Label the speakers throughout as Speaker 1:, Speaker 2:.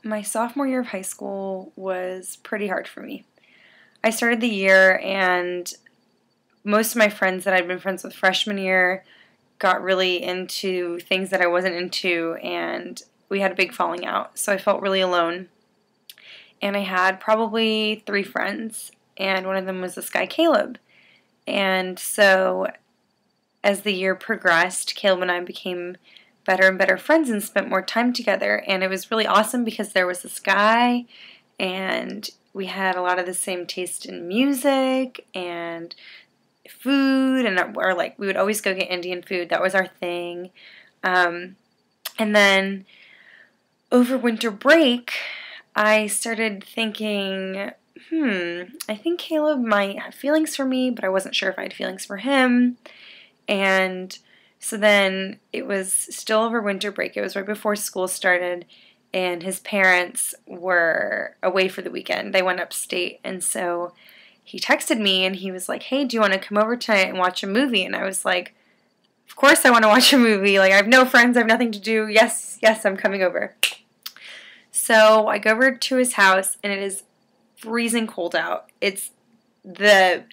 Speaker 1: My sophomore year of high school was pretty hard for me. I started the year and most of my friends that I'd been friends with freshman year got really into things that I wasn't into, and we had a big falling out. So I felt really alone. And I had probably 3 friends, and one of them was this guy, Caleb. And so as the year progressed, Caleb and I became better and better friends and spent more time together. And it was really awesome because there was this guy, and we had a lot of the same taste in music and food, and we would always go get Indian food. That was our thing. And then over winter break, I started thinking, I think Caleb might have feelings for me, but I wasn't sure if I had feelings for him. And so then it was still over winter break. It was right before school started, and his parents were away for the weekend. They went upstate, and so he texted me, and he was like, hey, do you want to come over tonight and watch a movie? And I was like, of course I want to watch a movie. Like, I have no friends. I have nothing to do. Yes, I'm coming over. So I go over to his house, and it is freezing cold out. It's the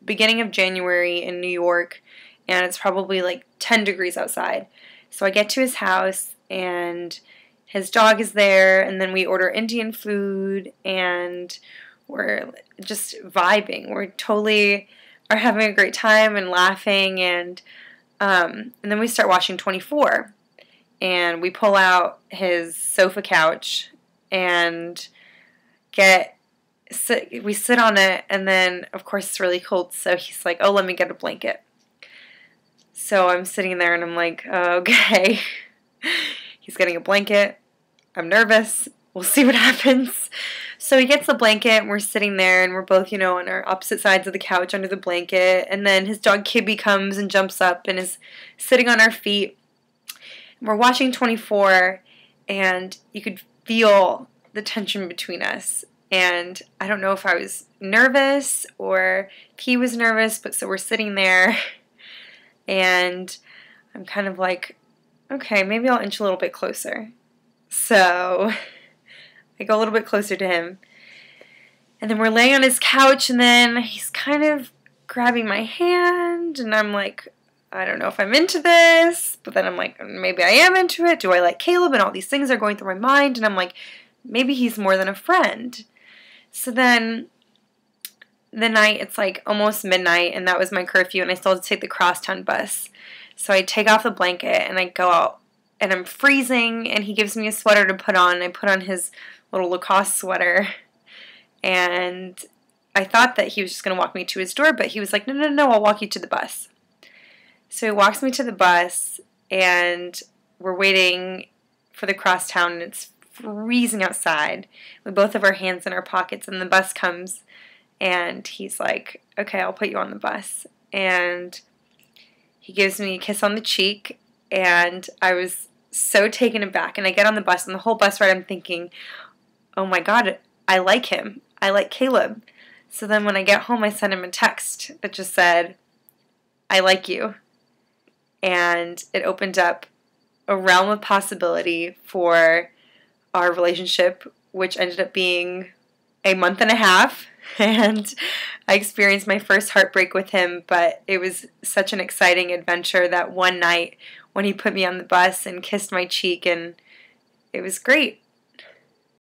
Speaker 1: beginning of January in New York, and it's probably like 10 degrees outside. So I get to his house, and his dog is there, and then we order Indian food, and we're just vibing. We're totally are having a great time and laughing, and then we start watching 24. And we pull out his sofa couch and we sit on it, and then of course it's really cold, so he's like, oh, let me get a blanket. So I'm sitting there and I'm like, okay. He's getting a blanket. I'm nervous. We'll see what happens. So he gets the blanket, and we're sitting there, and we're both, on our opposite sides of the couch under the blanket, and then his dog Kibby comes and jumps up and is sitting on our feet. We're watching 24, and you could feel the tension between us. And I don't know if I was nervous or if he was nervous, but so we're sitting there, and I'm kind of like, okay, maybe I'll inch a little bit closer. So I go a little bit closer to him, and then we're laying on his couch, and then he's kind of grabbing my hand, and I'm like, I don't know if I'm into this, but then I'm like, maybe I am into it. Do I like Caleb? And all these things are going through my mind, and I'm like, maybe he's more than a friend. So then the night, it's like almost midnight, and that was my curfew, and I still had to take the crosstown bus. So I take off the blanket, and I go out, and I'm freezing, and he gives me a sweater to put on. I put on his little Lacoste sweater, and I thought that he was just going to walk me to his door, but he was like, no, I'll walk you to the bus. So he walks me to the bus, and we're waiting for the crosstown, and it's freezing outside. We both have our hands in our pockets, and the bus comes, and he's like, okay, I'll put you on the bus. And he gives me a kiss on the cheek, and I was so taken aback. And I get on the bus, and the whole bus ride I'm thinking, oh my God, I like him. I like Caleb. So then when I get home, I sent him a text that just said, I like you. And it opened up a realm of possibility for our relationship, which ended up being a month and a half. And I experienced my first heartbreak with him, but it was such an exciting adventure that one night when he put me on the bus and kissed my cheek, and it was great.